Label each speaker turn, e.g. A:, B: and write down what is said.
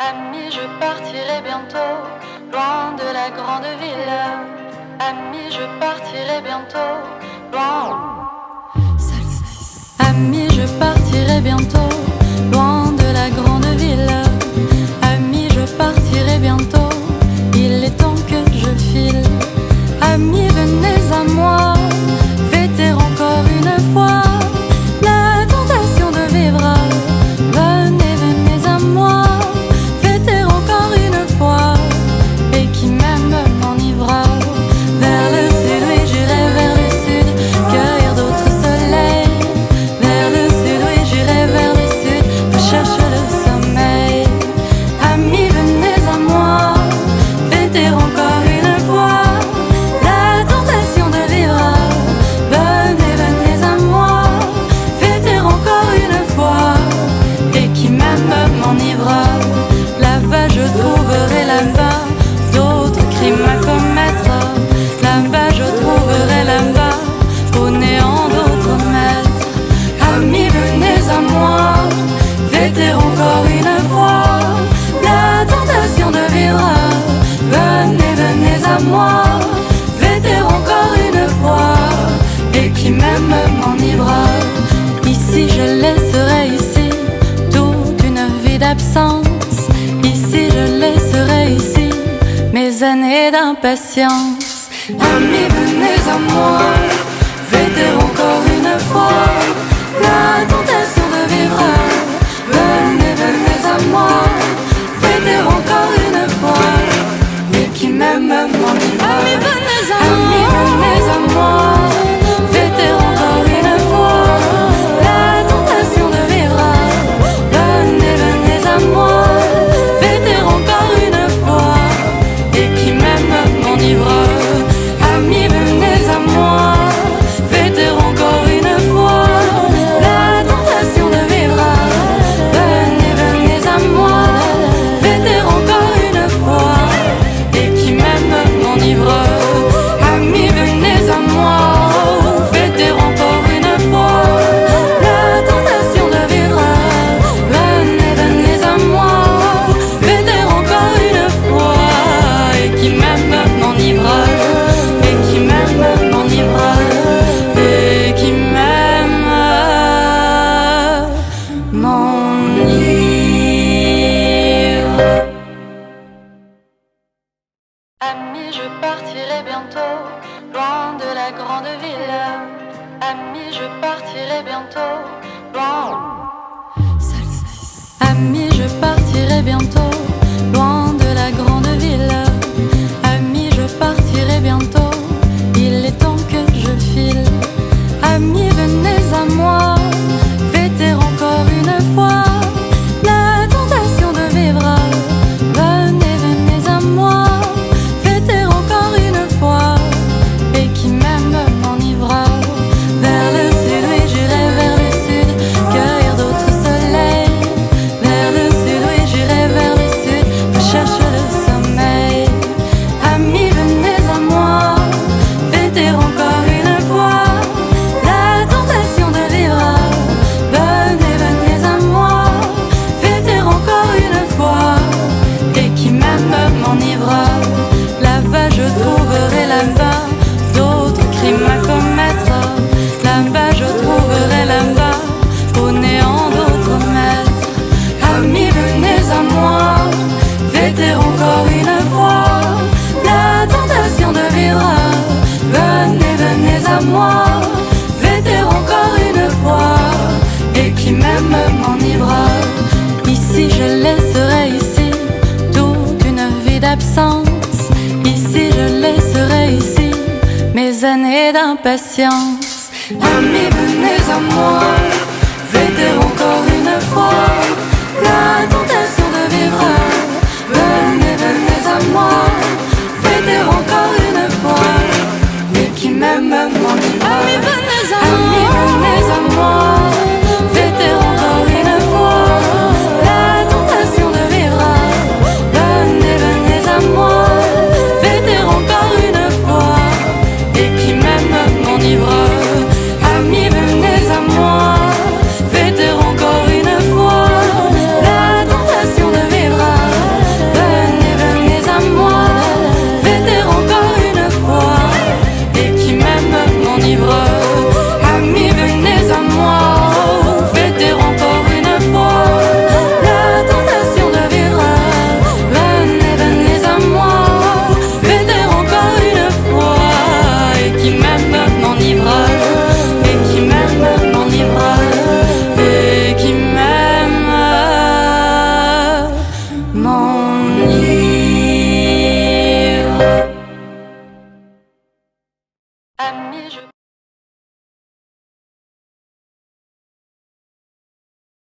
A: Ami, je partirai bientôt, loin de la grande ville. Ami, je partirai bientôt, loin. Ami, je partirai bientôt, loin de la grande ville. Ami, je partirai bientôt, il est temps que je file. Amis, venez à moi, fêter encore une fois la tentation de vivre. Venez, venez à moi, fêter encore une fois, et qui même m'enivra. Vers le sud, oui, j'irai vers le sud, cueillir d'autres soleils. Vers le sud, oui, j'irai vers le sud, je cherche le sommeil. Amis, venez à moi, fêter encore une fois la tentation de vivre. Venez, venez à moi, fêter encore une fois, et qui même m'enivra. Là-bas je trouverai là-bas d'autres crimes à commettre. Là-bas je trouverai là-bas au néant d'autres maîtres. Amis, venez à moi, fêter encore une fois la tentation de vivre. Venez, venez à moi, fêter encore une fois, et qui même m'enivra. Ici je laisserai ici toute une vie d'absence. Ici je laisserai ici mes années d'impatience. Amis, venez à moi, fêter encore une fois la tentation de vivre. Venez, venez à moi, fêter encore une fois, et qui même m'enivra. Amis, venez à moi, fêter encore une fois la tentation de vivre. Venez, venez à moi, fêter encore une fois, et qui même m'enivra. Amis, venez à moi, fêter encore une fois la tentation de vivre. Venez, venez à moi, fêter encore une fois, et qui même m'enivra. Amis, venez à moi, fêter encore une fois la tentation de vivre. Venez, venez à moi, fêter encore une fois, et qui même m'enivra. Et qui même m'enivra. Et qui même m'enivra. Ami, je partirai bientôt, loin de la grande ville. Ami, je partirai bientôt, loin. Ami, je partirai bientôt, loin de la grande ville. Ami, je partirai bientôt, il est temps que je file. Amis, venez à moi, fêter encore une fois la tentation de vivre. Venez, venez à moi, fêter encore une fois, et qui même m'enivra. Vers le sud, oui, j'irai vers le sud, cueillir d'autres soleils. Vers le sud, oui, j'irai vers le sud, je cherche le sommeil. Amis, venez à moi, fêter encore une fois la tentation de vivre. Venez, venez à moi, fêter encore une fois, et qui même m'enivra. Là-bas je trouverai là-bas d'autres crimes à commettre. Là-bas je trouverai là-bas au néant d'autres maîtres. Amis, venez à moi, fêter encore une fois la tentation de vivre. Venez, venez à moi, fêter encore une fois, et qui même m'enivra. Ici je laisserai ici toute une vie d'absence. Ici je laisserai ici mes années d'impatience. Amis, venez à moi, fêter encore une fois